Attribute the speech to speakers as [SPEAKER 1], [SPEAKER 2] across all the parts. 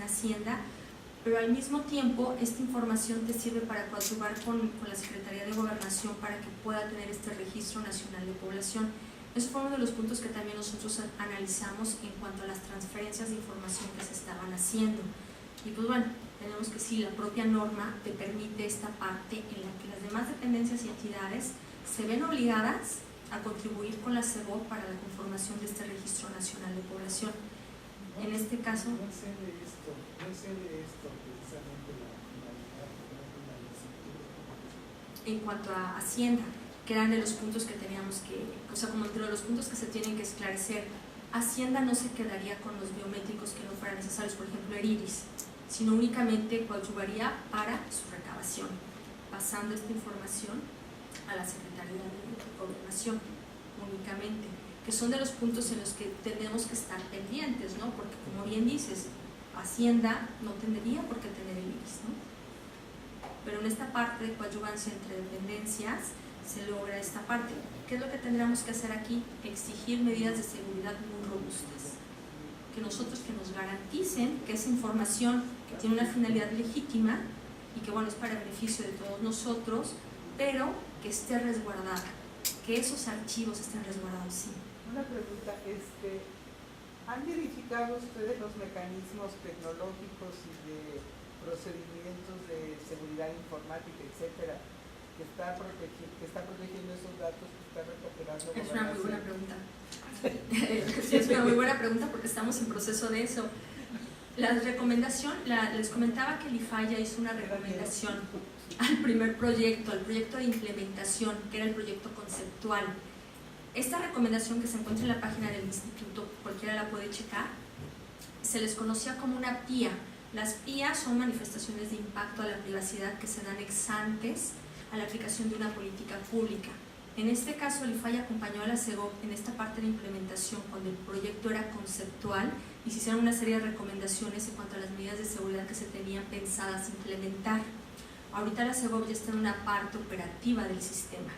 [SPEAKER 1] Hacienda, pero al mismo tiempo esta información te sirve para coadyuvar con la Secretaría de Gobernación para que pueda tener este Registro Nacional de Población. Eso fue uno de los puntos que también nosotros analizamos en cuanto a las transferencias de información que se estaban haciendo. Y pues bueno, tenemos que sí, la propia norma te permite esta parte en la que las demás dependencias y entidades se ven obligadas a contribuir con la CEGOP para la conformación de este Registro Nacional de Población. En este caso…
[SPEAKER 2] No sé de esto precisamente la finalidad,
[SPEAKER 1] en cuanto a Hacienda, que eran de los puntos que teníamos que, o sea, como entre los puntos que se tienen que esclarecer, Hacienda no se quedaría con los biométricos que no fueran necesarios, por ejemplo el iris, sino únicamente coadyuvaría para su recabación, pasando esta información a la Secretaría de Gobernación únicamente, que son de los puntos en los que tenemos que estar pendientes, ¿no? Porque como bien dices, Hacienda no tendría por qué tener el iris, ¿no? Pero en esta parte de coadyuvancia entre dependencias se logra esta parte. ¿Qué es lo que tendríamos que hacer aquí? Exigir medidas de seguridad muy robustas, que nosotros que nos garanticen que esa información que tiene una finalidad legítima y que bueno es para beneficio de todos nosotros, pero que esté resguardada, que esos archivos estén resguardados, sí.
[SPEAKER 3] Una pregunta, ¿han verificado ustedes los mecanismos tecnológicos y de procedimientos de seguridad informática, etcétera, que está protegiendo esos datos que está recuperando?
[SPEAKER 1] Es una muy buena pregunta. Sí, es una muy buena pregunta porque estamos en proceso de eso. La recomendación, les comentaba que el IFAI ya hizo una recomendación al primer proyecto, al proyecto de implementación, que era el proyecto conceptual. Esta recomendación que se encuentra en la página del instituto, cualquiera la puede checar, se les conocía como una PIA. Las PIA son manifestaciones de impacto a la privacidad que se dan ex antes a la aplicación de una política pública. En este caso, el IFAI acompañó a la CEGOP en esta parte de implementación cuando el proyecto era conceptual y se hicieron una serie de recomendaciones en cuanto a las medidas de seguridad que se tenían pensadas implementar. Ahorita la CEGOP ya está en una parte operativa del sistema.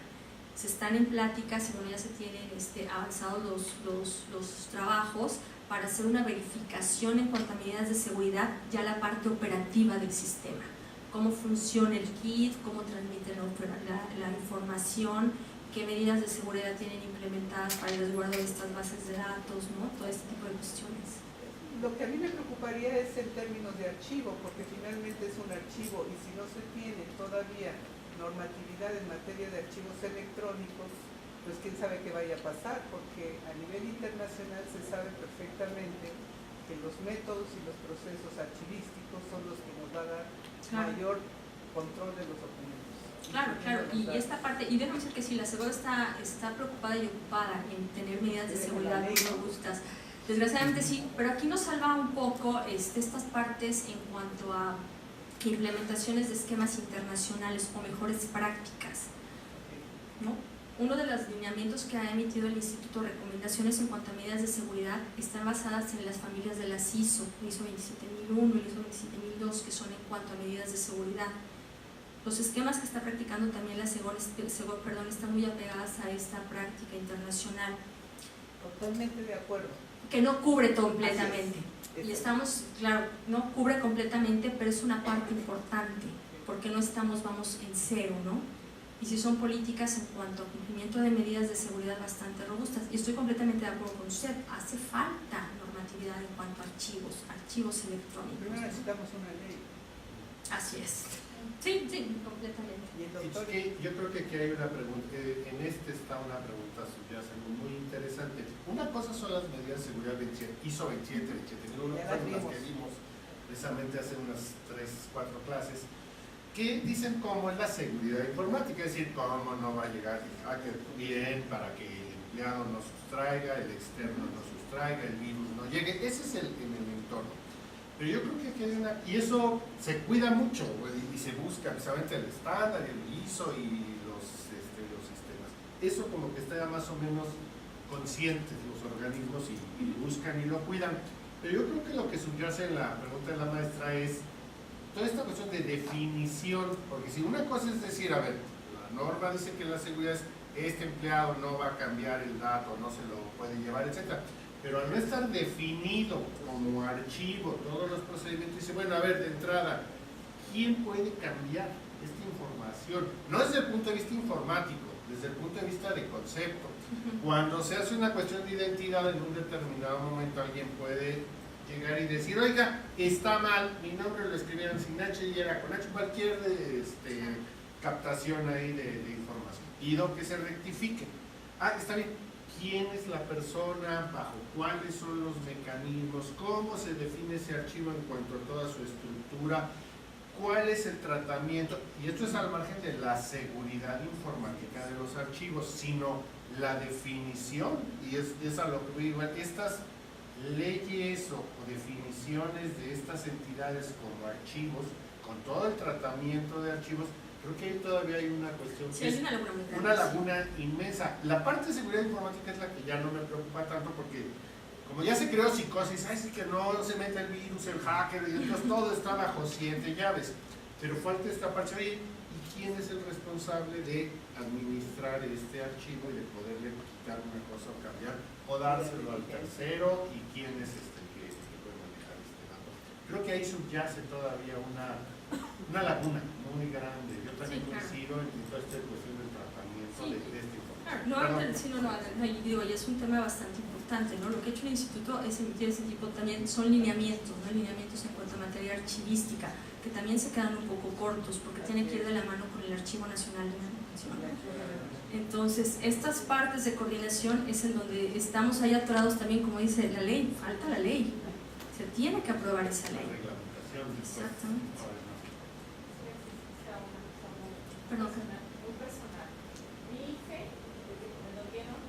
[SPEAKER 1] Se están en pláticas y bueno, ya se tienen avanzados los trabajos para hacer una verificación en cuanto a medidas de seguridad, ya la parte operativa del sistema. Cómo funciona el kit, cómo transmite la información, qué medidas de seguridad tienen implementadas para el resguardo de estas bases de datos, ¿no? Todo este tipo de cuestiones.
[SPEAKER 3] Lo que a mí me preocuparía es en términos de archivo, porque finalmente es un archivo y si no se tiene todavía normatividad en materia de archivos electrónicos, pues quién sabe qué vaya a pasar, porque a nivel internacional se sabe perfectamente que los métodos y los procesos archivísticos son los que nos van a dar mayor control de los documentos.
[SPEAKER 1] Claro, y esta parte, y déjame decir que sí, la CEGOP está preocupada y ocupada en tener medidas de seguridad muy robustas. Desgraciadamente sí, pero aquí nos salva un poco estas partes en cuanto a implementaciones de esquemas internacionales o mejores prácticas, ¿no? Uno de los lineamientos que ha emitido el Instituto, recomendaciones en cuanto a medidas de seguridad, están basadas en las familias de las ISO 27001 y ISO 27002, que son en cuanto a medidas de seguridad. Los esquemas que está practicando también la CEGOP están muy apegadas a esta práctica internacional.
[SPEAKER 3] Totalmente de acuerdo.
[SPEAKER 1] Que no cubre completamente. Y estamos, claro, no cubre completamente, pero es una parte importante, porque no estamos, vamos, en cero, ¿no? Y si son políticas en cuanto a cumplimiento de medidas de seguridad bastante robustas. Y estoy completamente de acuerdo con usted, hace falta normatividad en cuanto a archivos electrónicos.
[SPEAKER 3] Primero necesitamos una ley.
[SPEAKER 1] Así es. Sí, completamente.
[SPEAKER 3] Y el doctor,
[SPEAKER 4] yo creo que aquí hay una pregunta, en está una pregunta subyace muy interesante. Una cosa son las medidas de seguridad ISO 27001, que son las que vimos precisamente hace unas 3-4 clases, que dicen cómo es la seguridad informática, es decir, cómo no va a llegar el hacker bien para que el empleado no sustraiga, el externo no sustraiga, el virus no llegue. Ese es el entorno. Pero yo creo que aquí hay una… Y eso se cuida mucho y se busca precisamente el estándar, el ISO y los sistemas. Eso como que está ya más o menos conscientes los organismos y buscan y lo cuidan. Pero yo creo que lo que subyace en la pregunta de la maestra es toda esta cuestión de definición, porque si una cosa es decir, a ver, la norma dice que la seguridad es este empleado no va a cambiar el dato, no se lo puede llevar, etcétera. Pero al no estar definido como archivo todos los procedimientos y bueno, a ver, de entrada, ¿quién puede cambiar esta información? No desde el punto de vista informático, desde el punto de vista de concepto. Cuando se hace una cuestión de identidad, en un determinado momento alguien puede llegar y decir, oiga, está mal, mi nombre lo escribieron sin H y era con H, cualquier captación ahí de información. Pido que se rectifique. Ah, está bien. ¿Quién es la persona? ¿Bajo cuáles son los mecanismos? ¿Cómo se define ese archivo en cuanto a toda su estructura? ¿Cuál es el tratamiento? Y esto es al margen de la seguridad informática de los archivos, sino la definición, y es a lo que digo, estas leyes o definiciones de estas entidades como archivos, con todo el tratamiento de archivos, creo que ahí todavía hay una cuestión,
[SPEAKER 1] sí, hay
[SPEAKER 4] una laguna inmensa. La parte de seguridad informática es la que ya no me preocupa tanto, porque como ya se creó psicosis, sí que no se mete el virus, el hacker, y entonces todo está bajo 7 llaves, pero falta esta parte. Oye, ¿y quién es el responsable de administrar este archivo y de poderle quitar una cosa o cambiar o dárselo al tercero? ¿Y quién es el que puede manejar este dato? Creo que ahí subyace todavía una laguna muy grande. Yo también coincido en toda esta cuestión del tratamiento de esta información.
[SPEAKER 1] Y digo, y es un tema bastante importante, ¿no? Lo que ha hecho el instituto es emitir ese tipo también, son lineamientos, ¿no? Lineamientos en cuanto a materia archivística, que también se quedan un poco cortos, porque tiene que ir de la mano con el Archivo Nacional de Información. Entonces, estas partes de coordinación es en donde estamos ahí atorados también, como dice la ley, falta la ley, se tiene que aprobar esa ley. Exactamente. Perdón.
[SPEAKER 5] Un personal. Mi IFE, desde que me lo dieron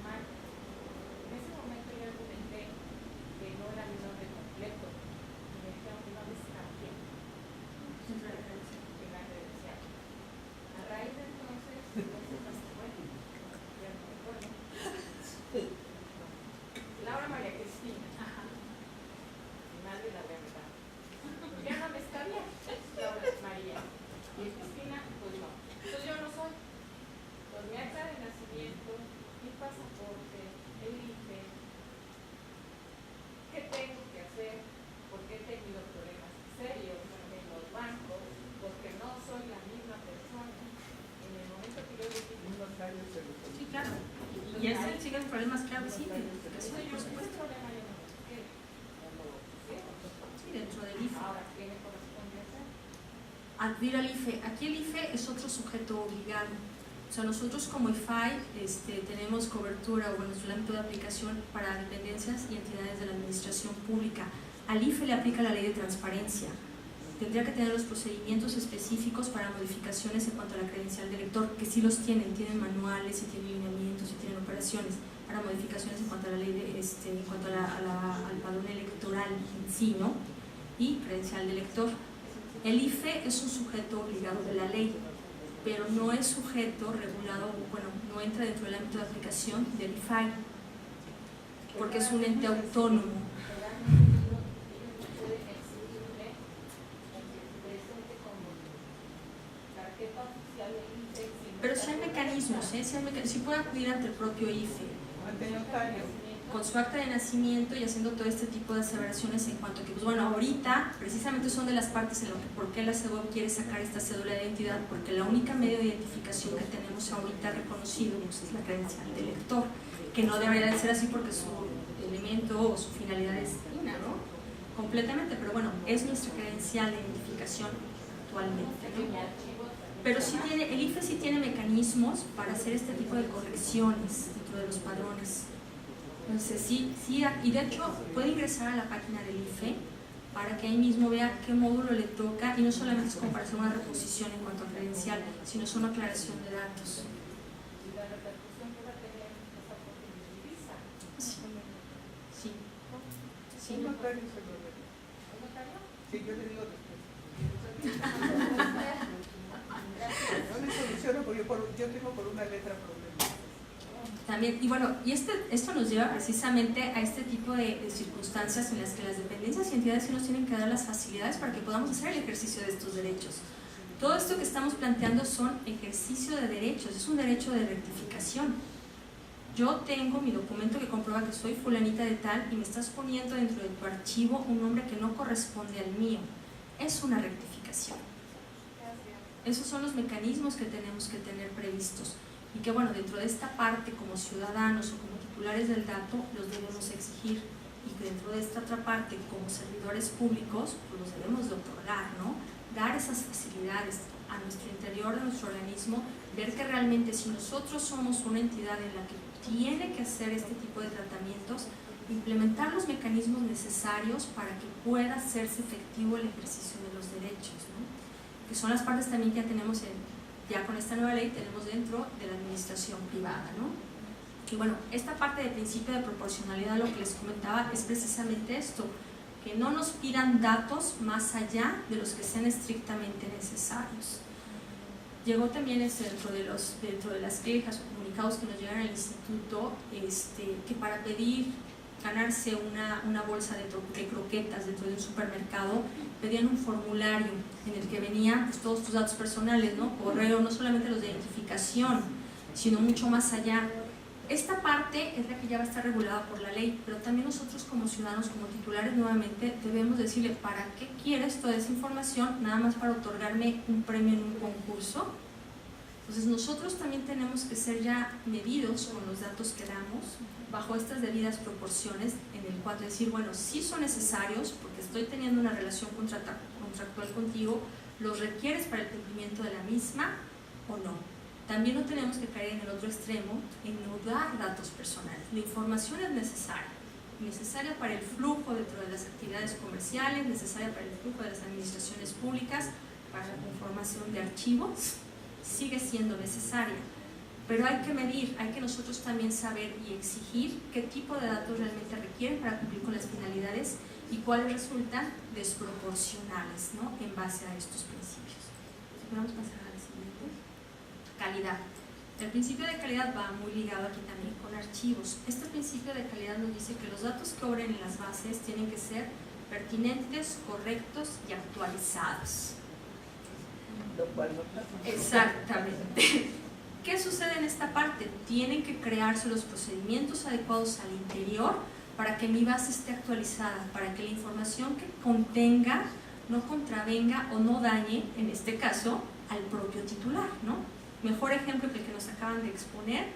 [SPEAKER 5] mal. En ese momento yo argumenté que no era mi nombre completo. Y me dijeron que no les cambié. En la credencial. A raíz de entonces, bueno, ya no me acuerdo. Laura María Cristina. Mi madre la verdad. Ya no me está bien. Laura María. Y Cristina, pues no. Entonces yo no soy. Pues mi acta de nacimiento, mi pasaporte, el IFE. ¿Qué tengo que hacer? Porque he tenido problemas serios en los bancos, porque no soy la misma persona. En el momento que yo decidí.
[SPEAKER 1] Sí, claro. Y ese siguen problemas, claro, sí, de identificación, por supuesto. Sí, dentro del IFE.
[SPEAKER 5] Ahora, ¿qué me corresponde hacer?
[SPEAKER 1] Acudir al IFE. Aquí el IFE es otro sujeto obligado. O sea, nosotros como IFAI tenemos cobertura o en nuestro ámbito de aplicación para dependencias y entidades de la administración pública. Al IFE le aplica la ley de transparencia. Tendría que tener los procedimientos específicos para modificaciones en cuanto a la credencial del lector, que sí los tienen manuales, y tienen lineamientos, y tienen operaciones para modificaciones en cuanto a la ley en cuanto al padrón electoral en sí, ¿no? Y credencial del lector. El IFE es un sujeto obligado de la ley, pero no es sujeto regulado, bueno, no entra dentro del ámbito de aplicación del IFAI, porque es un ente autónomo. Pero sí hay mecanismos, sí puede acudir ante el propio IFE,
[SPEAKER 3] Ante notario.
[SPEAKER 1] con su acta de nacimiento y haciendo todo este tipo de aseveraciones en cuanto a que, pues bueno, ahorita precisamente son de las partes en lo que, ¿por qué la CEDOP quiere sacar esta cédula de identidad? Porque la única medio de identificación que tenemos ahorita reconocido pues, es la credencial del lector, que no debería de ser así porque su elemento o su finalidad es fina, ¿no? Completamente, pero bueno, es nuestra credencial de identificación actualmente, ¿no? Pero sí tiene, el IFE sí tiene mecanismos para hacer este tipo de correcciones dentro de los padrones. Entonces sí, y de hecho puede ingresar a la página del IFE para que ahí mismo vea qué módulo le toca, y no solamente es como para hacer una reposición en cuanto a credencial, sino es una aclaración de datos.
[SPEAKER 5] ¿Y la repercusión que va a tener esta posibilidad?
[SPEAKER 1] Sí. Sí.
[SPEAKER 3] Un notario se lo ve.
[SPEAKER 5] ¿Un notario?
[SPEAKER 3] Sí, yo le digo después. No le soluciono porque yo tengo por una letra problemas.
[SPEAKER 1] También, y bueno, y esto nos lleva precisamente a este tipo de circunstancias en las que las dependencias y entidades sí nos tienen que dar las facilidades para que podamos hacer el ejercicio de estos derechos. Todo esto que estamos planteando son ejercicio de derechos, es un derecho de rectificación. yo tengo mi documento que comprueba que soy fulanita de tal y me estás poniendo dentro de tu archivo un nombre que no corresponde al mío. Es una rectificación. Esos son los mecanismos que tenemos que tener previstos y que, bueno, dentro de esta parte como ciudadanos o como titulares del dato los debemos exigir, y que dentro de esta otra parte como servidores públicos pues los debemos de otorgar, ¿no? Dar esas facilidades a nuestro interior de nuestro organismo, ver que realmente si nosotros somos una entidad en la que tiene que hacer este tipo de tratamientos, implementar los mecanismos necesarios para que pueda hacerse efectivo el ejercicio de los derechos, ¿no? Que son las partes también que ya tenemos ya con esta nueva ley tenemos dentro de la administración privada, ¿no? Y bueno, esta parte del principio de proporcionalidad, lo que les comentaba, es precisamente esto, que no nos pidan datos más allá de los que sean estrictamente necesarios. Llegó también dentro de las quejas o comunicados que nos llegan al instituto, que para ganarse una bolsa de croquetas dentro de un supermercado, pedían un formulario en el que venían pues, todos tus datos personales, ¿no? Correo, no solamente los de identificación, sino mucho más allá. Esta parte es la que ya va a estar regulada por la ley, pero también nosotros como ciudadanos, como titulares, nuevamente debemos decirle ¿para qué quieres toda esa información? Nada más para otorgarme un premio en un concurso. Entonces nosotros también tenemos que ser ya medidos con los datos que damos bajo estas debidas proporciones, en el cual decir, bueno, sí son necesarios porque estoy teniendo una relación contractual contigo, los requieres para el cumplimiento de la misma o no. También no tenemos que caer en el otro extremo, en no dar datos personales. La información es necesaria para el flujo dentro de las actividades comerciales, necesaria para el flujo de las administraciones públicas, para la conformación de archivos, sigue siendo necesaria. Pero hay que medir, hay que nosotros también saber y exigir qué tipo de datos realmente requieren para cumplir con las finalidades y cuáles resultan desproporcionales, ¿no? En base a estos principios. Vamos a pasar a la siguiente. Calidad. El principio de calidad va muy ligado aquí también con archivos. Este principio de calidad nos dice que los datos que obren en las bases tienen que ser pertinentes, correctos y actualizados.
[SPEAKER 3] Lo cual no pasa.
[SPEAKER 1] Exactamente. ¿Qué sucede en esta parte? Tienen que crearse los procedimientos adecuados al interior para que mi base esté actualizada, para que la información que contenga no contravenga o no dañe, en este caso, al propio titular, ¿no? Mejor ejemplo que el que nos acaban de exponer,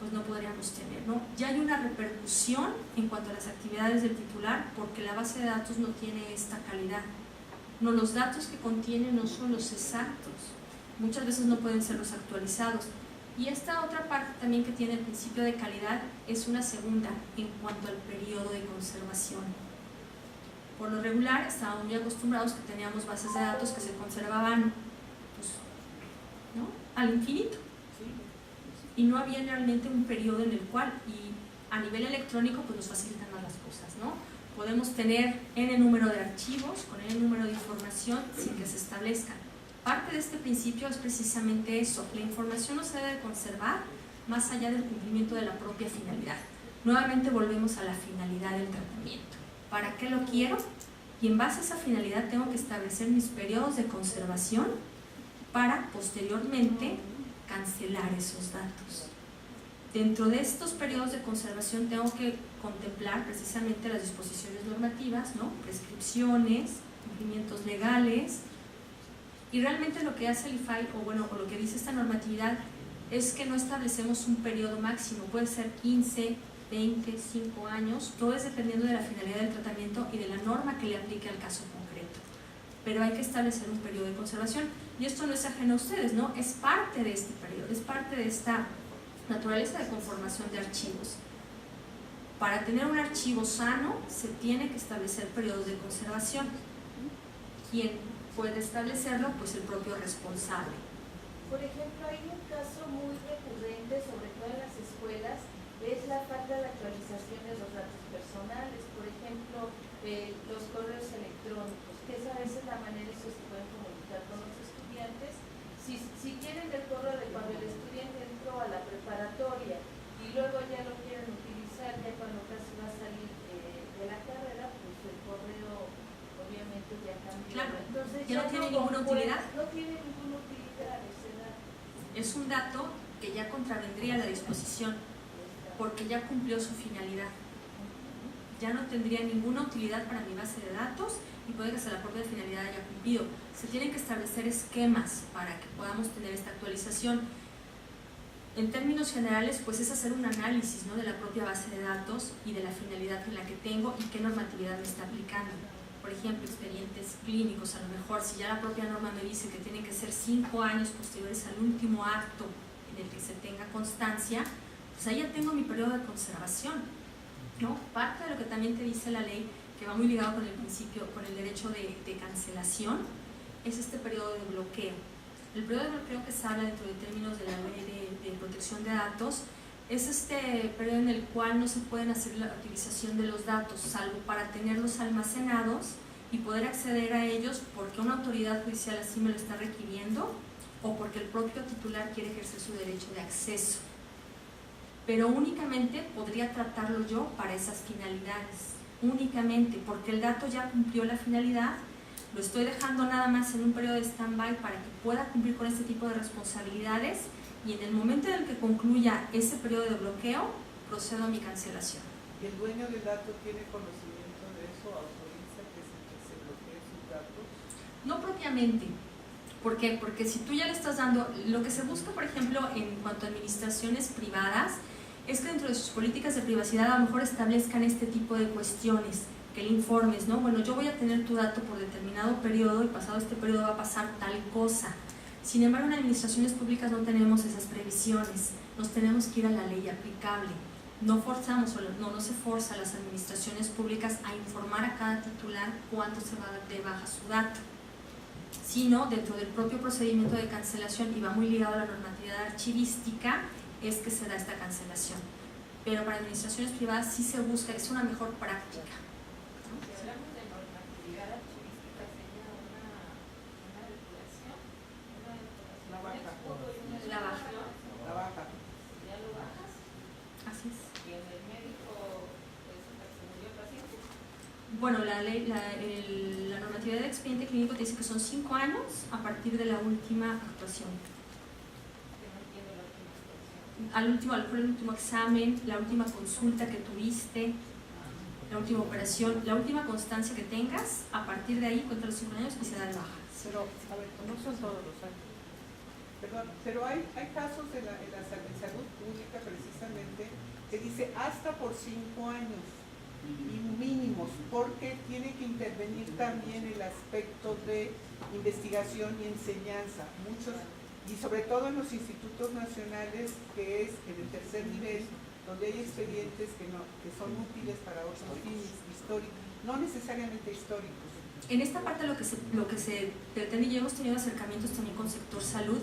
[SPEAKER 1] pues no podríamos tener, ¿no? Ya hay una repercusión en cuanto a las actividades del titular porque la base de datos no tiene esta calidad. No, los datos que contiene no son los exactos. Muchas veces no pueden ser los actualizados. Y esta otra parte también que tiene el principio de calidad es una segunda en cuanto al periodo de conservación. Por lo regular estábamos muy acostumbrados que teníamos bases de datos que se conservaban pues, ¿no? Al infinito. Y no había realmente un periodo en el cual, y a nivel electrónico pues nos facilitan más las cosas, ¿no? Podemos tener n número de archivos con n número de información sin que se establezcan. Parte de este principio es precisamente eso, la información no se debe conservar más allá del cumplimiento de la propia finalidad. Nuevamente volvemos a la finalidad del tratamiento. ¿Para qué lo quiero? Y en base a esa finalidad tengo que establecer mis periodos de conservación para posteriormente cancelar esos datos. Dentro de estos periodos de conservación tengo que contemplar precisamente las disposiciones normativas, ¿no? Prescripciones, cumplimientos legales. Y realmente lo que hace el IFAI, o lo que dice esta normatividad, es que no establecemos un periodo máximo, puede ser 15, 20, 5 años, todo es dependiendo de la finalidad del tratamiento y de la norma que le aplique al caso concreto. Pero hay que establecer un periodo de conservación, y esto no es ajeno a ustedes, ¿no? Es parte de este periodo, es parte de esta naturaleza de conformación de archivos. Para tener un archivo sano, se tiene que establecer periodos de conservación. ¿Quién puede establecerlo? Pues el propio responsable.
[SPEAKER 5] Por ejemplo, hay un caso muy recurrente, sobre todo en las escuelas, es la falta de actualización de los datos personales. Por ejemplo, los correos electrónicos, que es a veces la manera en que se pueden comunicar con los estudiantes. Si tienen el correo de cuando el estudiante entró a la preparatoria y luego ya lo quieren utilizar ya cuando casi va a salir de la carrera, pues el correo obviamente ya cambió.
[SPEAKER 1] Claro,
[SPEAKER 5] entonces
[SPEAKER 1] ya no tiene ninguna utilidad.
[SPEAKER 5] No tiene ninguna utilidad ese dato.
[SPEAKER 1] Es un dato que ya contravendría la disposición. porque ya cumplió su finalidad. Ya no tendría ninguna utilidad para mi base de datos y puede que hasta la propia finalidad haya cumplido. Se tienen que establecer esquemas para que podamos tener esta actualización. En términos generales, pues es hacer un análisis, ¿no?, de la propia base de datos y de la finalidad en la que tengo y qué normatividad me está aplicando. Por ejemplo, expedientes clínicos, a lo mejor si ya la propia norma me dice que tienen que ser 5 años posteriores al último acto en el que se tenga constancia, pues ahí ya tengo mi periodo de conservación, ¿no? Parte de lo que también te dice la ley, que va muy ligado con el principio, con el derecho de cancelación, es este periodo de bloqueo. El periodo de bloqueo que se habla dentro de términos de la ley de protección de datos es este periodo en el cual no se pueden hacer la utilización de los datos, salvo para tenerlos almacenados y poder acceder a ellos porque una autoridad judicial así me lo está requiriendo o porque el propio titular quiere ejercer su derecho de acceso. Pero únicamente podría tratarlo yo para esas finalidades, únicamente porque el dato ya cumplió la finalidad, lo estoy dejando nada más en un periodo de stand-by para que pueda cumplir con este tipo de responsabilidades y en el momento en el que concluya ese periodo de bloqueo, procedo a mi cancelación.
[SPEAKER 3] ¿Y el dueño del dato tiene conocimiento de eso? ¿Autoriza que se bloqueen sus datos?
[SPEAKER 1] No propiamente. ¿Por qué? Porque si tú ya le estás dando, lo que se busca, por ejemplo, en cuanto a administraciones privadas, es que dentro de sus políticas de privacidad a lo mejor establezcan este tipo de cuestiones, que le informes, ¿no? Bueno, yo voy a tener tu dato por determinado periodo y pasado este periodo va a pasar tal cosa. Sin embargo, en administraciones públicas no tenemos esas previsiones, nos tenemos que ir a la ley aplicable. No forzamos, no se forza a las administraciones públicas a informar a cada titular cuánto se va a dar de baja su dato, sino dentro del propio procedimiento de cancelación, y va muy ligado a la normatividad archivística, es que se da esta cancelación. Pero para administraciones privadas sí se busca, es una mejor práctica.
[SPEAKER 5] Si hablamos de normatividad archivística, sería una depuración,
[SPEAKER 3] La baja.
[SPEAKER 1] La baja.
[SPEAKER 3] La baja.
[SPEAKER 5] Ya lo bajas
[SPEAKER 1] Así es.
[SPEAKER 5] y en el médico pues, se murió el paciente.
[SPEAKER 1] Bueno, la normatividad de expediente clínico te dice que son 5 años a partir de la última actuación.
[SPEAKER 5] Que no entiendo la última actuación.
[SPEAKER 1] A lo mejor el último examen, la última consulta que tuviste, la última operación, la última constancia que tengas, a partir de ahí cuenta los 5 años y se da de baja.
[SPEAKER 3] Pero, a ver, no son todos los años. Perdón, pero hay casos en salud pública precisamente que dice hasta por 5 años y mínimos, porque tiene que intervenir también el aspecto de investigación y enseñanza. Muchos, y sobre todo en los institutos nacionales, que es en el tercer nivel, donde hay expedientes que son útiles para otros fines históricos, no necesariamente históricos.
[SPEAKER 1] En esta parte lo que se pretende, y hemos tenido acercamientos también con sector salud,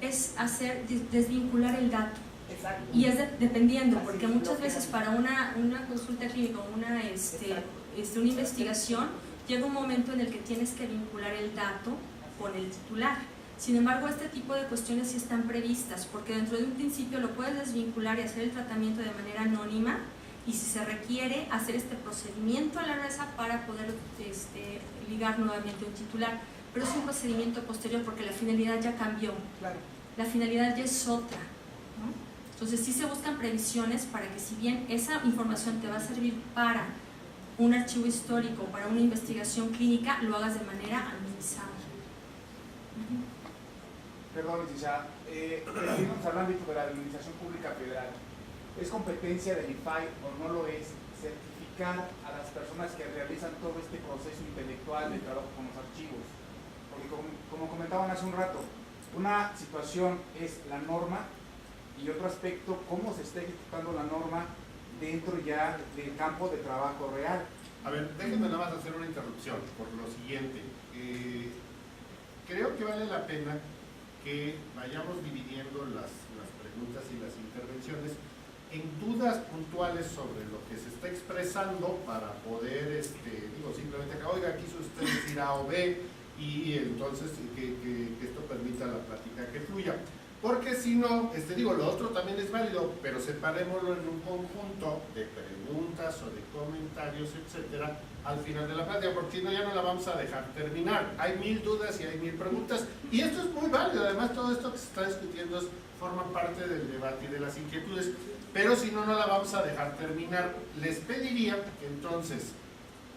[SPEAKER 1] es hacer desvincular el dato.
[SPEAKER 3] Exacto.
[SPEAKER 1] Y es dependiendo,
[SPEAKER 3] Así
[SPEAKER 1] porque
[SPEAKER 3] es,
[SPEAKER 1] muchas
[SPEAKER 3] lo
[SPEAKER 1] veces
[SPEAKER 3] que
[SPEAKER 1] para una consulta clínica o una investigación, llega un momento en el que tienes que vincular el dato con el titular. Sin embargo, este tipo de cuestiones sí están previstas, porque dentro de un principio lo puedes desvincular y hacer el tratamiento de manera anónima, y si se requiere hacer este procedimiento a la mesa para poder ligar nuevamente un titular. Pero es un procedimiento posterior porque la finalidad ya cambió,
[SPEAKER 3] Claro.
[SPEAKER 1] la finalidad ya es otra, ¿no? Entonces sí se buscan previsiones para que, si bien esa información te va a servir para un archivo histórico, para una investigación clínica, lo hagas de manera anonimizada.
[SPEAKER 6] Perdón, licenciada, refiriéndonos al ámbito de la Administración Pública Federal, ¿es competencia del IFAI o no lo es certificar a las personas que realizan todo este proceso intelectual de trabajo con los archivos? Porque como comentaban hace un rato, una situación es la norma y otro aspecto, cómo se está ejecutando la norma dentro ya del campo de trabajo real.
[SPEAKER 4] A ver, déjenme nada más hacer una interrupción por lo siguiente. Creo que vale la pena que vayamos dividiendo las preguntas y las intervenciones en dudas puntuales sobre lo que se está expresando para poder, simplemente que, oiga, quiso usted decir A o B, y entonces que esto permita la plática que fluya. Porque si no, digo, lo otro también es válido, pero separémoslo en un conjunto de preguntas o de comentarios, etcétera, al final de la plática, porque si no ya no la vamos a dejar terminar. Hay 1000 dudas y hay 1000 preguntas, y esto es muy válido. Además, todo esto que se está discutiendo forma parte del debate y de las inquietudes, pero si no, no la vamos a dejar terminar. Les pediría que entonces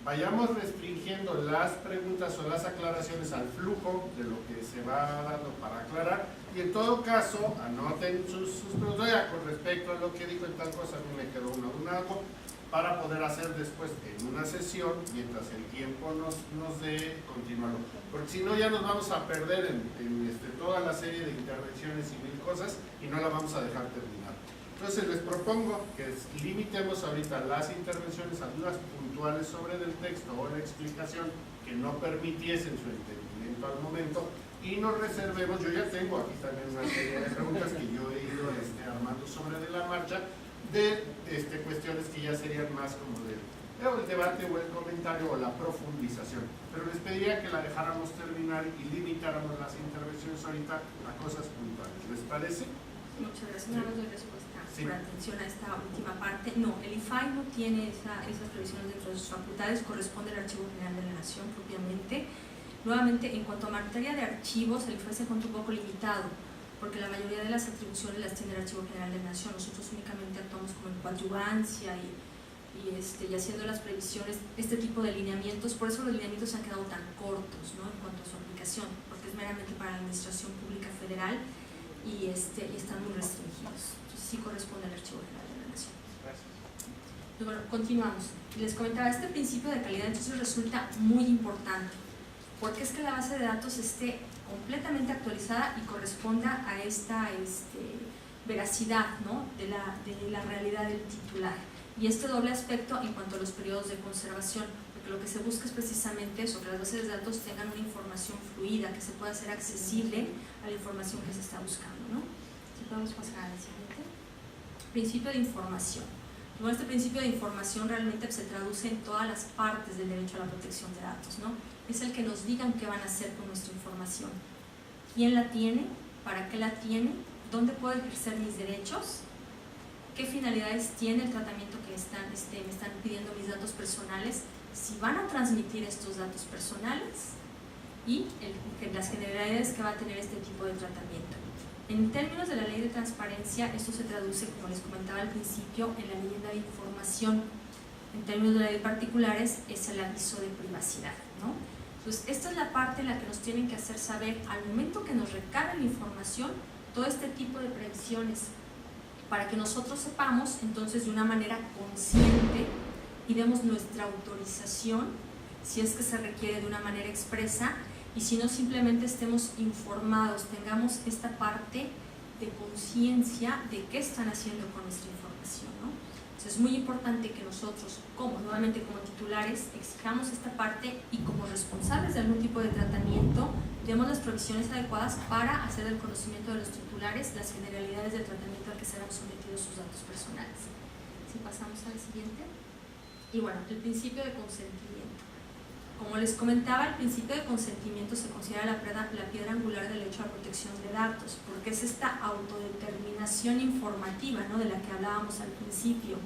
[SPEAKER 4] vayamos restringiendo las preguntas o las aclaraciones al flujo de lo que se va dando para aclarar, y en todo caso anoten sus preguntas. Ya, con respecto a lo que dijo en tal cosa, a mí me quedó un algo para poder hacer después en una sesión, mientras el tiempo nos dé, continuarlo, porque si no ya nos vamos a perder en toda la serie de intervenciones y 1000 cosas, y no la vamos a dejar terminar. Entonces les propongo que limitemos ahorita las intervenciones a dudas puntuales sobre el texto o la explicación que no permitiesen su entendimiento al momento, y nos reservemos. Yo ya tengo aquí también una serie de preguntas que yo he ido armando sobre de la marcha, de cuestiones que ya serían más como el debate o el comentario o la profundización, pero les pediría que la dejáramos terminar y limitáramos las intervenciones ahorita a cosas puntuales. ¿Les parece?
[SPEAKER 1] Muchas gracias. Nada más doy respuesta por atención a esta última parte. No, el IFAI no tiene esas previsiones dentro de sus facultades, corresponde al Archivo General de la Nación propiamente. Nuevamente, en cuanto a materia de archivos, el IFAI se encuentra un poco limitado, porque la mayoría de las atribuciones las tiene el Archivo General de la Nación. Nosotros únicamente actuamos como en coadyuvancia y haciendo las previsiones, este tipo de lineamientos. Por eso los lineamientos se han quedado tan cortos, ¿no?, en cuanto a su aplicación, porque es meramente para la Administración Pública Federal y están muy restringidos. Entonces sí corresponde al Archivo General de la Nación.
[SPEAKER 6] Gracias.
[SPEAKER 1] Pues bueno, continuamos. Les comentaba, este principio de calidad entonces resulta muy importante, porque es que la base de datos esté completamente actualizada y corresponda a esta veracidad, ¿no?, de la realidad del titular. Y este doble aspecto en cuanto a los periodos de conservación, porque lo que se busca es precisamente eso, que las bases de datos tengan una información fluida, que se pueda hacer accesible a la información que se está buscando, ¿no? Si podemos pasar al siguiente. Principio de información. Bueno, este principio de información realmente se traduce en todas las partes del derecho a la protección de datos, ¿no? Es el que nos digan qué van a hacer con nuestra información, quién la tiene, para qué la tiene, dónde puedo ejercer mis derechos, qué finalidades tiene el tratamiento que me están pidiendo mis datos personales, si van a transmitir estos datos personales y las generalidades que va a tener este tipo de tratamiento. En términos de la ley de transparencia, esto se traduce, como les comentaba al principio, en la leyenda de información. En términos de la ley de particulares, es el aviso de privacidad, ¿no? Entonces, esta es la parte en la que nos tienen que hacer saber, al momento que nos recaben la información, todo este tipo de previsiones, para que nosotros sepamos, entonces, de una manera consciente y demos nuestra autorización, si es que se requiere de una manera expresa, y si no, simplemente estemos informados, tengamos esta parte de conciencia de qué están haciendo con nuestra información, ¿no? Entonces es muy importante que nosotros, nuevamente como titulares, exijamos esta parte y como responsables de algún tipo de tratamiento, demos las provisiones adecuadas para hacer del conocimiento de los titulares las generalidades del tratamiento al que serán sometidos sus datos personales. Si pasamos al siguiente. Y bueno, el principio de consentimiento. Como les comentaba, el principio de consentimiento se considera la piedra angular del derecho a la protección de datos, porque es esta autodeterminación informativa, ¿no?, de la que hablábamos al principio.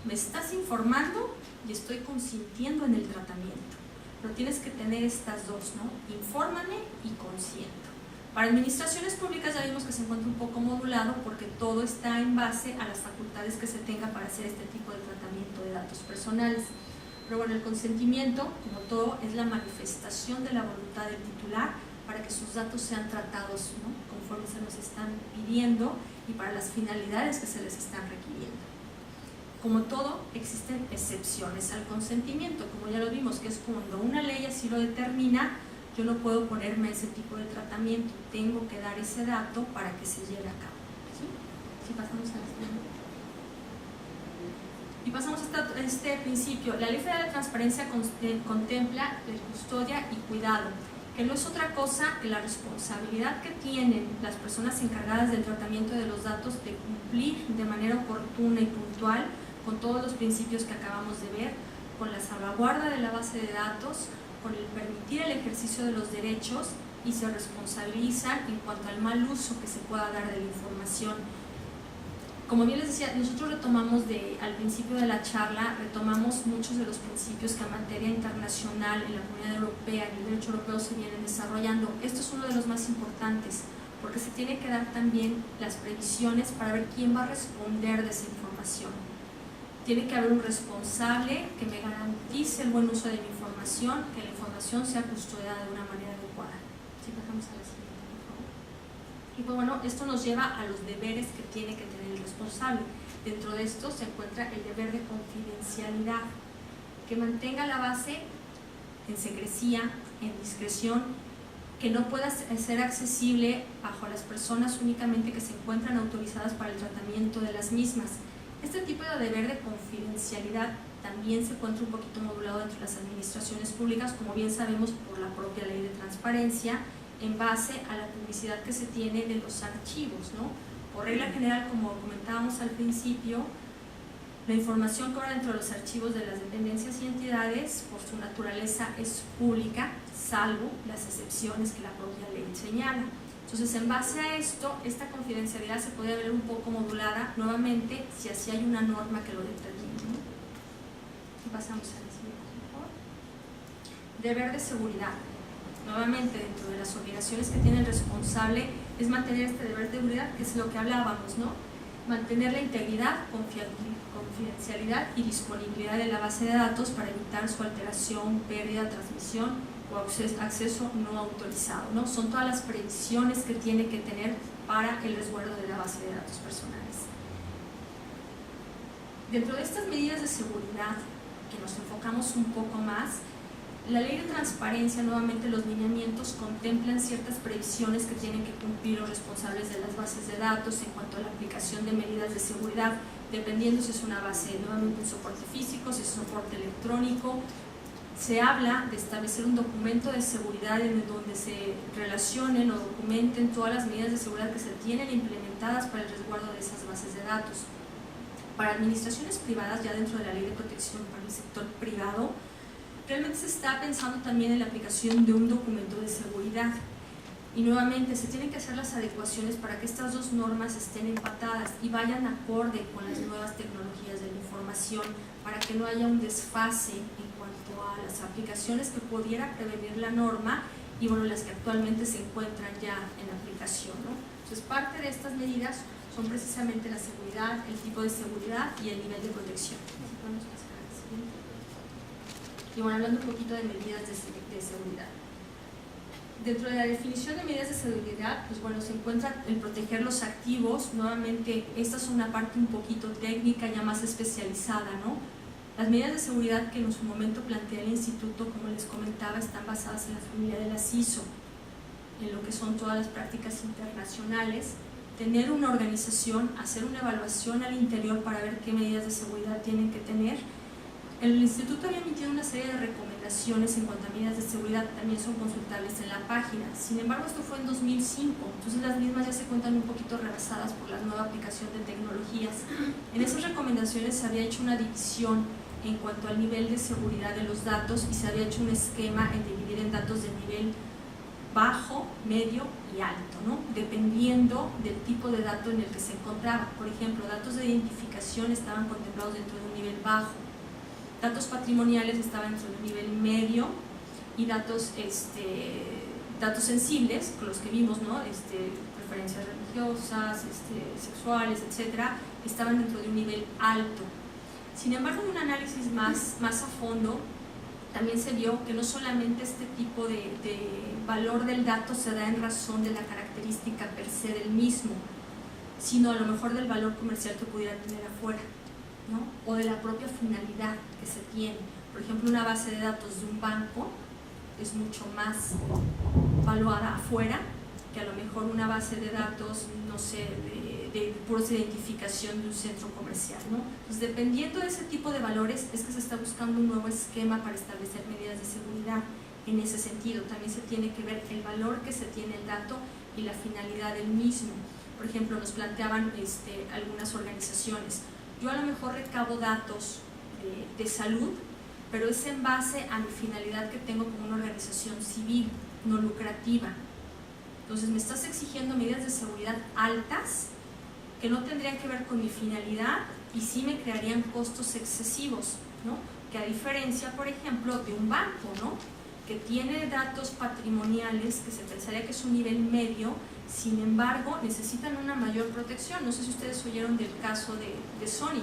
[SPEAKER 1] Me estás informando y estoy consintiendo en el tratamiento, pero tienes que tener estas dos, ¿no?, infórmame y consiento. Para administraciones públicas ya vimos que se encuentra un poco modulado, porque todo está en base a las facultades que se tenga para hacer este tipo de tratamiento de datos personales. Pero bueno, el consentimiento, como todo, es la manifestación de la voluntad del titular para que sus datos sean tratados, ¿no?, conforme se nos están pidiendo y para las finalidades que se les están requiriendo. Como todo, existen excepciones al consentimiento, como ya lo vimos, que es cuando una ley así lo determina. Yo no puedo ponerme ese tipo de tratamiento, tengo que dar ese dato para que se lleve a cabo, ¿sí? Si pasamos al siguiente. Y pasamos a este principio. La Ley Federal de Transparencia contempla la custodia y cuidado, que no es otra cosa que la responsabilidad que tienen las personas encargadas del tratamiento de los datos de cumplir de manera oportuna y puntual con todos los principios que acabamos de ver, con la salvaguarda de la base de datos, con el permitir el ejercicio de los derechos y se responsabilizan en cuanto al mal uso que se pueda dar de la información. Como bien les decía, nosotros retomamos al principio de la charla, retomamos muchos de los principios que en materia internacional, en la Comunidad Europea, en el derecho europeo se vienen desarrollando. Esto es uno de los más importantes, porque se tiene que dar también las previsiones para ver quién va a responder de esa información. Tiene que haber un responsable que me garantice el buen uso de mi información, que la información sea custodiada de una manera adecuada. ¿Sí? Pasamos a la siguiente, por favor. Y pues bueno, esto nos lleva a los deberes que tiene que tener el responsable. Dentro de esto se encuentra el deber de confidencialidad, que mantenga la base en secrecía, en discreción, que no pueda ser accesible bajo las personas únicamente que se encuentran autorizadas para el tratamiento de las mismas. Este tipo de deber de confidencialidad también se encuentra un poquito modulado dentro de las administraciones públicas, como bien sabemos por la propia ley de transparencia, en base a la publicidad que se tiene de los archivos, ¿no? Por regla general, como comentábamos al principio, la información que ahora dentro de los archivos de las dependencias y entidades, por su naturaleza, es pública, salvo las excepciones que la propia ley señala. Entonces, en base a esto, esta confidencialidad se puede ver un poco modulada nuevamente si así hay una norma que lo determine, ¿no? Y pasamos a la siguiente, por favor. Deber de seguridad. Nuevamente, dentro de las obligaciones que tiene el responsable es mantener este deber de seguridad, que es lo que hablábamos, ¿no? Mantener la integridad, confidencialidad y disponibilidad de la base de datos para evitar su alteración, pérdida, transmisión o acceso no autorizado, ¿no? Son todas las previsiones que tiene que tener para el resguardo de la base de datos personales. Dentro de estas medidas de seguridad, que nos enfocamos un poco más, la ley de transparencia, nuevamente los lineamientos contemplan ciertas previsiones que tienen que cumplir los responsables de las bases de datos en cuanto a la aplicación de medidas de seguridad, dependiendo si es una base, nuevamente un soporte físico, si es un soporte electrónico. Se habla de establecer un documento de seguridad en donde se relacionen o documenten todas las medidas de seguridad que se tienen implementadas para el resguardo de esas bases de datos. Para administraciones privadas, ya dentro de la ley de protección para el sector privado, realmente se está pensando también en la aplicación de un documento de seguridad. Y nuevamente se tienen que hacer las adecuaciones para que estas dos normas estén empatadas y vayan acorde con las nuevas tecnologías de la información, para que no haya un desfase en cuanto a las aplicaciones que pudiera prevenir la norma y bueno, las que actualmente se encuentran ya en aplicación, ¿no? Entonces, parte de estas medidas son precisamente la seguridad, el tipo de seguridad y el nivel de protección. Vamos a pasar a la siguiente. Y bueno, hablando un poquito de medidas de seguridad. Dentro de la definición de medidas de seguridad, pues bueno, se encuentra el proteger los activos. Nuevamente, esta es una parte un poquito técnica, ya más especializada, ¿no? Las medidas de seguridad que en su momento plantea el instituto, como les comentaba, están basadas en la familia de las ISO, en lo que son todas las prácticas internacionales. Tener una organización, hacer una evaluación al interior para ver qué medidas de seguridad tienen que tener. El instituto había emitido una serie de recomendaciones en cuanto a medidas de seguridad, también son consultables en la página. Sin embargo, esto fue en 2005, entonces las mismas ya se cuentan un poquito rebasadas por la nueva aplicación de tecnologías. En esas recomendaciones se había hecho una división en cuanto al nivel de seguridad de los datos y se había hecho un esquema en dividir en datos de nivel bajo, medio y alto, ¿no? Dependiendo del tipo de dato en el que se encontraba. Por ejemplo, datos de identificación estaban contemplados dentro de un nivel bajo, datos patrimoniales estaban dentro de un nivel medio y datos sensibles, con los que vimos, ¿no? Preferencias religiosas, sexuales, etcétera, estaban dentro de un nivel alto. Sin embargo, en un análisis más a fondo, también se vio que no solamente este tipo de valor del dato se da en razón de la característica per se del mismo, sino a lo mejor del valor comercial que pudiera tener afuera, ¿no? O de la propia finalidad que se tiene. Por ejemplo, una base de datos de un banco es mucho más valuada afuera que a lo mejor una base de datos, no sé, de puros identificación de un centro comercial, ¿no? Entonces, dependiendo de ese tipo de valores, es que se está buscando un nuevo esquema para establecer medidas de seguridad. En ese sentido, también se tiene que ver el valor que se tiene el dato y la finalidad del mismo. Por ejemplo, nos planteaban algunas organizaciones: yo a lo mejor recabo datos de salud, pero es en base a mi finalidad que tengo como una organización civil, no lucrativa. Entonces me estás exigiendo medidas de seguridad altas que no tendrían que ver con mi finalidad y sí me crearían costos excesivos, ¿no? Que a diferencia, por ejemplo, de un banco, ¿no? Que tiene datos patrimoniales que se pensaría que es un nivel medio, sin embargo necesitan una mayor protección. No sé si ustedes oyeron del caso de Sony,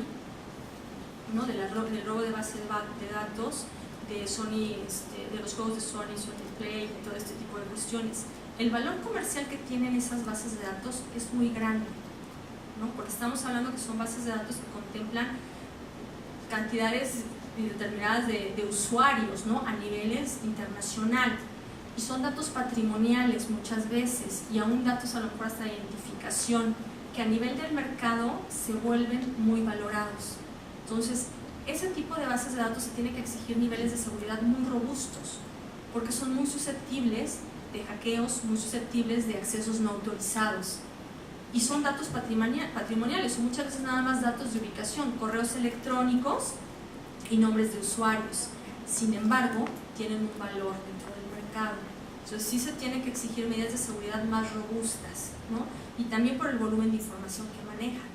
[SPEAKER 1] ¿no? Del robo de base de datos de Sony, de los juegos de Sony Play y todo este tipo de cuestiones. El valor comercial que tienen esas bases de datos es muy grande, ¿no? Porque estamos hablando que son bases de datos que contemplan cantidades determinadas de usuarios, ¿no? A niveles internacional, y son datos patrimoniales muchas veces, y aún datos a lo mejor hasta de identificación, que a nivel del mercado se vuelven muy valorados. Entonces, ese tipo de bases de datos se tiene que exigir niveles de seguridad muy robustos, porque son muy susceptibles de hackeos, muy susceptibles de accesos no autorizados. Y son datos patrimoniales, son muchas veces nada más datos de ubicación, correos electrónicos y nombres de usuarios. Sin embargo, tienen un valor dentro del mercado. Entonces sí se tiene que exigir medidas de seguridad más robustas, ¿no? Y también por el volumen de información que manejan.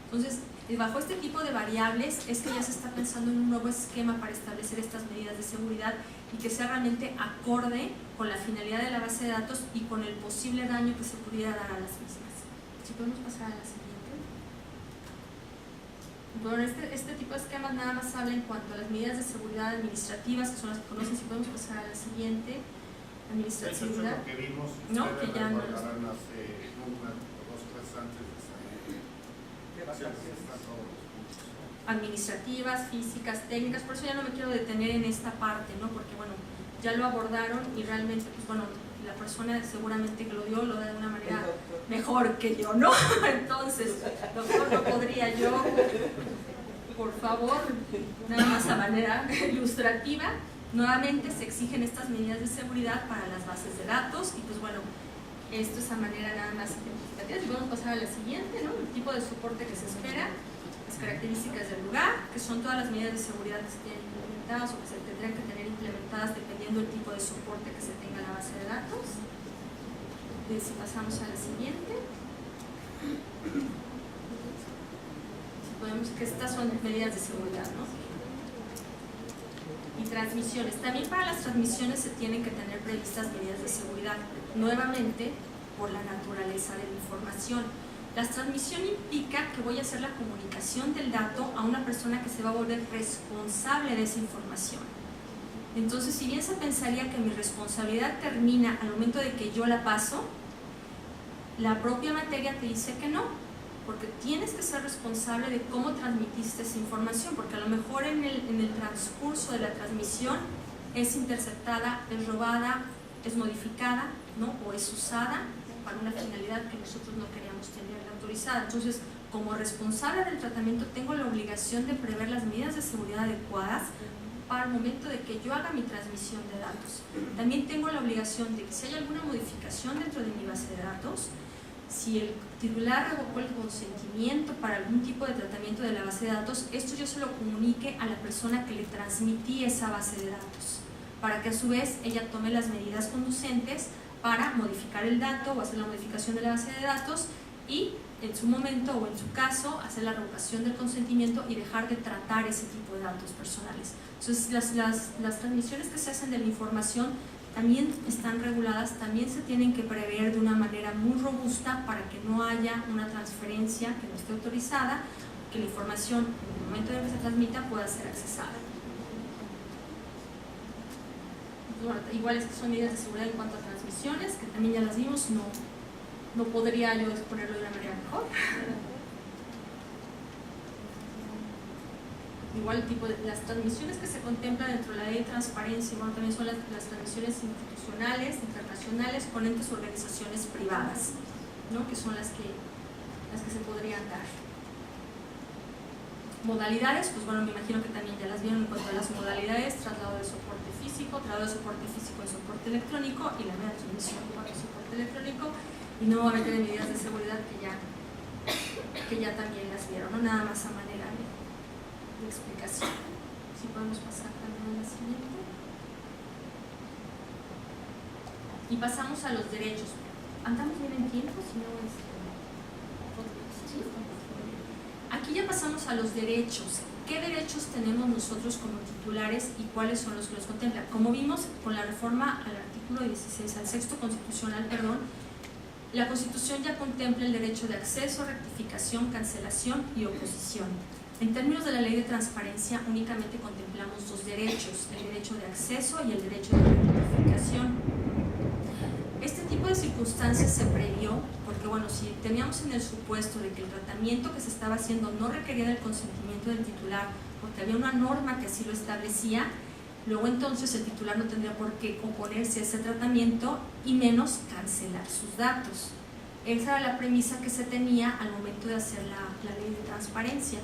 [SPEAKER 1] Entonces, bajo este tipo de variables es que ya se está pensando en un nuevo esquema para establecer estas medidas de seguridad y que sea realmente acorde con la finalidad de la base de datos y con el posible daño que se pudiera dar a las mismas. Si podemos pasar a la siguiente. Bueno, este tipo de esquemas nada más habla en cuanto a las medidas de seguridad administrativas, que son las que conocen. Si podemos pasar a la siguiente. Administratividad.
[SPEAKER 4] Eso es lo que vimos,
[SPEAKER 1] No, que ya no.
[SPEAKER 4] recordarán hace una o 2 clases antes de salir.
[SPEAKER 1] Administrativas, físicas, técnicas, por eso ya no me quiero detener en esta parte, ¿no? Porque bueno, ya lo abordaron y realmente, pues bueno, la persona seguramente que lo dio lo da de una manera mejor que yo, ¿no? Entonces, doctor, no podría yo, por favor, nada más a manera ilustrativa, nuevamente se exigen estas medidas de seguridad para las bases de datos y pues bueno, esto es a manera nada más identificativa. Y vamos a pasar a la siguiente, ¿no? El tipo de soporte que se espera, las características del lugar, que son todas las medidas de seguridad que se tienen implementadas o que se tendrían que tener implementadas dependiendo del tipo de soporte que se tenga en la base de datos. Y si pasamos a la siguiente. Si podemos, que estas son medidas de seguridad, ¿no? Y transmisiones. También para las transmisiones se tienen que tener previstas medidas de seguridad, nuevamente por la naturaleza de la información. La transmisión implica que voy a hacer la comunicación del dato a una persona que se va a volver responsable de esa información. Entonces, si bien se pensaría que mi responsabilidad termina al momento de que yo la paso, la propia materia te dice que no, porque tienes que ser responsable de cómo transmitiste esa información, porque a lo mejor en el transcurso de la transmisión es interceptada, es robada, es modificada, ¿no? O es usada para una finalidad que nosotros no queríamos tener autorizada. Entonces, como responsable del tratamiento, tengo la obligación de prever las medidas de seguridad adecuadas para el momento de que yo haga mi transmisión de datos. También tengo la obligación de que si hay alguna modificación dentro de mi base de datos, si el titular revocó el consentimiento para algún tipo de tratamiento de la base de datos, esto yo se lo comunique a la persona que le transmití esa base de datos, para que a su vez ella tome las medidas conducentes para modificar el dato o hacer la modificación de la base de datos y en su momento o en su caso hacer la revocación del consentimiento y dejar de tratar ese tipo de datos personales. Entonces las transmisiones que se hacen de la información también están reguladas, también se tienen que prever de una manera muy robusta para que no haya una transferencia que no esté autorizada, que la información en el momento en que se transmita pueda ser accesada. Bueno, igual es que son medidas de seguridad en cuanto a transmisiones, que también ya las vimos, no podría yo exponerlo de una manera mejor. Igual el tipo de las transmisiones que se contemplan dentro de la ley de transparencia, bueno, también son las transmisiones institucionales, internacionales, con entes o organizaciones privadas, ¿no? Que son las que se podrían dar. Modalidades, pues bueno, me imagino que también ya las vieron en cuanto a las modalidades: traslado de soporte físico, traslado de soporte físico y soporte electrónico, y la media transmisión con soporte electrónico, y nuevamente de medidas de seguridad que ya también las vieron, ¿no? Nada más a manera de explicación. Si podemos pasar también a la siguiente. Y pasamos a los derechos. ¿Andamos bien en tiempo? Si no es... ¿Sí? Aquí ya pasamos a los derechos. ¿Qué derechos tenemos nosotros como titulares y cuáles son los que los contemplan? Como vimos con la reforma al artículo 16, al sexto constitucional, perdón, la Constitución ya contempla el derecho de acceso, rectificación, cancelación y oposición. En términos de la Ley de Transparencia, únicamente contemplamos dos derechos, el derecho de acceso y el derecho de rectificación. Este tipo de circunstancias se previó porque, bueno, si teníamos en el supuesto de que el tratamiento que se estaba haciendo no requería del consentimiento del titular, porque había una norma que así lo establecía, luego entonces el titular no tendría por qué oponerse a ese tratamiento y menos cancelar sus datos. Esa era la premisa que se tenía al momento de hacer la ley de transparencia.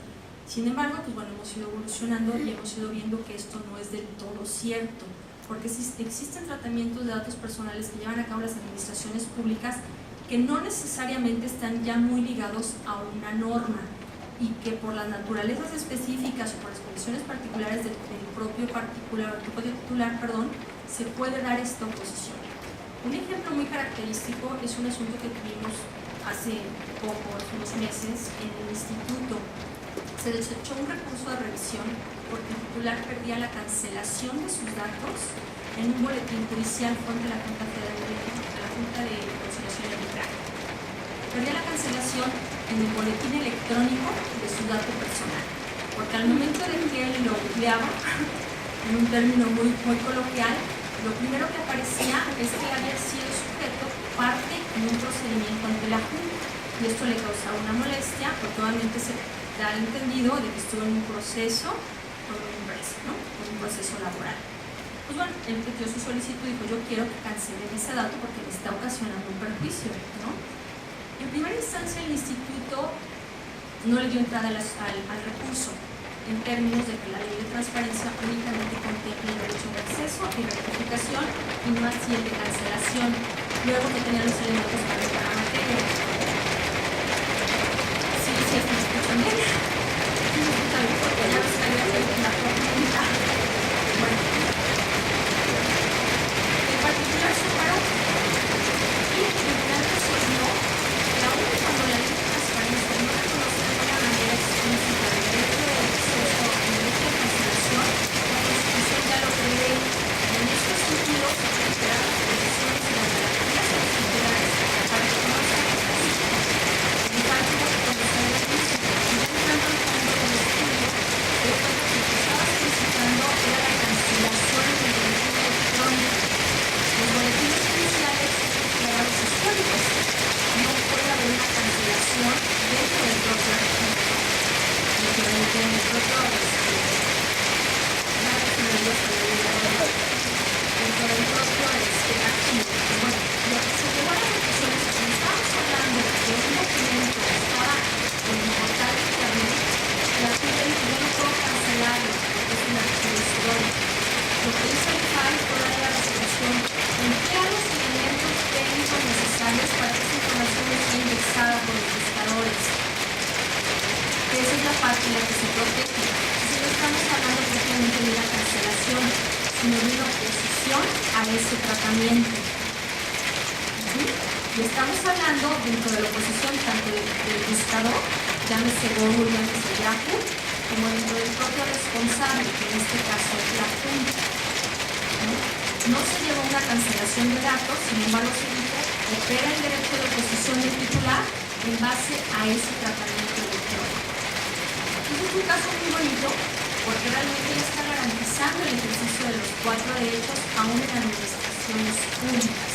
[SPEAKER 1] Sin embargo, pues bueno, hemos ido evolucionando y hemos ido viendo que esto no es del todo cierto, porque existen tratamientos de datos personales que llevan a cabo las administraciones públicas que no necesariamente están ya muy ligados a una norma y que por las naturalezas específicas o por las condiciones particulares del propio titular, se puede dar esta oposición. Un ejemplo muy característico es un asunto que tuvimos hace poco, hace unos meses, en el instituto. Se desechó un recurso de revisión porque el titular perdía la cancelación de sus datos en un boletín judicial frente a la Junta Federal de la Junta de Conciliación y Arbitraje. Perdía la cancelación en el boletín electrónico de su dato personal, porque al momento de que él lo empleaba, en un término muy coloquial, lo primero que aparecía es que había sido sujeto parte en un procedimiento ante la Junta, y esto le causaba una molestia, porque obviamente se da entendido de que estuvo en un proceso con una empresa, ¿no? Con un proceso laboral. Pues bueno, él metió su solicitud y dijo: yo quiero que cancelen ese dato porque le está ocasionando un perjuicio, ¿no? En primera instancia el instituto no le dio entrada al recurso, en términos de que la ley de transparencia únicamente contempla el derecho de acceso y rectificación y no así el de cancelación, luego que tenía los elementos para la materia. Sí, me escuchan bien. Sí, me escuchan bien porque ya me salió en la pregunta. Bueno, en particular se paró y el tribunal resolvió que aún cuando la ley de transparencia no reconoce de una manera explícita el derecho de acceso y el derecho de cancelación, la Constitución ya lo prevé. En este sentido, se reiteraron las condiciones de las garantías a los titulares para que conozcan esta situación. En parte, de reconocer el juicio, y entrando al fondo del estudio, de que lo que se estaba solicitando era la cancelación del boletín electrónico. Los boletines judiciales son declarados históricos. No puede haber una cancelación dentro del propio archivo, dentro del propio archivo. Bueno, lo que se llevó a la conclusión es que si estamos hablando de un documento que estaba en el portal de internet, la gente dice: yo no puedo cancelarlo porque es un archivo histórico. Lo que hizo el FAI fue darle la resolución: emplea los elementos técnicos necesarios para que esta información no sea indexada por los buscadores. Esa es la parte en la que se protege. Entonces no estamos hablando propiamente de una cancelación, sino de una oposición a ese tratamiento. ¿Sí? Y estamos hablando dentro de la oposición tanto del buscador, llámese Google, llámese Yahoo, como dentro del propio responsable, que en este caso es la Junta. No se llevó una cancelación de datos, sin embargo se dijo: opera el derecho de oposición del titular en base a ese tratamiento electrónico. Entonces es un caso muy bonito porque realmente ya está garantizando el ejercicio de los 4 derechos aún en administraciones públicas.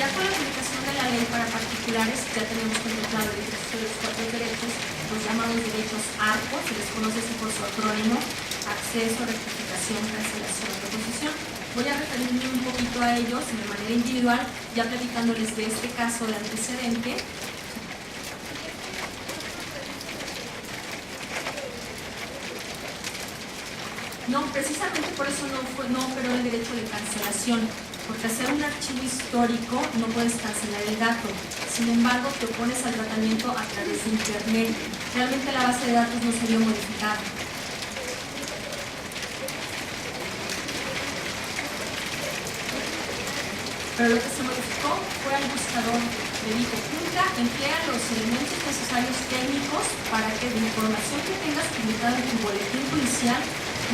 [SPEAKER 1] Ya con la aplicación de la ley para particulares ya tenemos contemplado el ejercicio de los 4 derechos, los llamados derechos ARCO, se les conoce así por su acrónimo: acceso, rectificación, cancelación y oposición. Voy a referirme un poquito a ellos de manera individual, ya platicándoles de este caso de antecedente. No, precisamente por eso no operó el derecho de cancelación, porque hacer un archivo histórico no puedes cancelar el dato. Sin embargo, te opones al tratamiento a través de internet. Realmente la base de datos no se vio modificada. Pero lo que se modificó fue al buscador. Le dijo, emplea los elementos necesarios técnicos para que la información que tengas publicada en tu boletín policial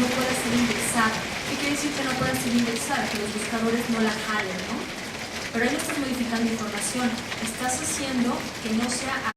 [SPEAKER 1] no pueda ser indexada. ¿Qué quiere decir que no pueda ser indexada? Que los buscadores no la jalen, ¿no? Pero ahí no estás modificando información, estás haciendo que no sea